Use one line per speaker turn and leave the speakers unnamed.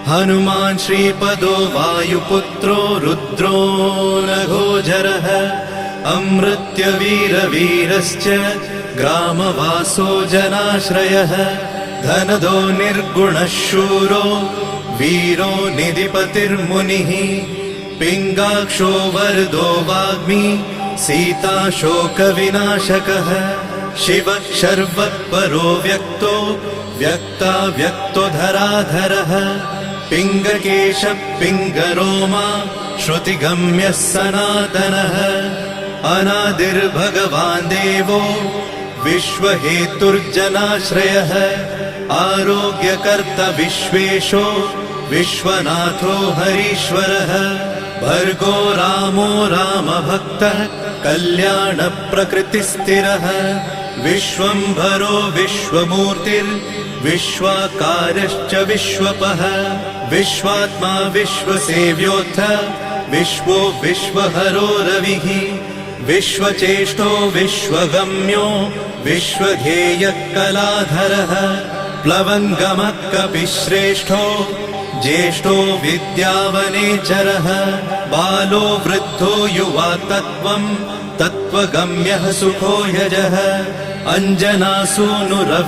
हनुमान् श्रीपदो वायुपुत्रो रुद्रो नघोजरः अमृत्यवीरवीरश्च ग्रामवासो जनाश्रयः धनदो निर्गुणः शूरो वीरो निधिपतिर्मुनिः पिङ्गाक्षो वरदो वाग्मी सीताशोकविनाशकः शिवः शर्वत्परो व्यक्तो व्यक्तो धराधरः पिङ्गकेशः पिङ्गरोमा श्रुतिगम्यः सनातनः अनादिर्भगवान् देवो विश्वहेतुर्जनाश्रयः आरोग्यकर्ता विश्वेशो विश्वनाथो हरीश्वरः भर्गो रामो रामभक्तः कल्याणप्रकृतिस्थिरः विश्वम्भरो विश्वमूर्तिर्विश्वाकारश्च विश्वपः विश्वात्मा विश्वसेव्योऽथ विश्वो विश्वहरो रविः विश्वचेष्टो विश्वगम्यो विश्वध्येयः कलाधरः प्लवङ्गमः कपिश्रेष्ठो ज्येष्ठो विद्यावनेचरः बालो वृद्धो युवा तत्त्वगम्यः सुखो यजः अञ्जनासूनुरवि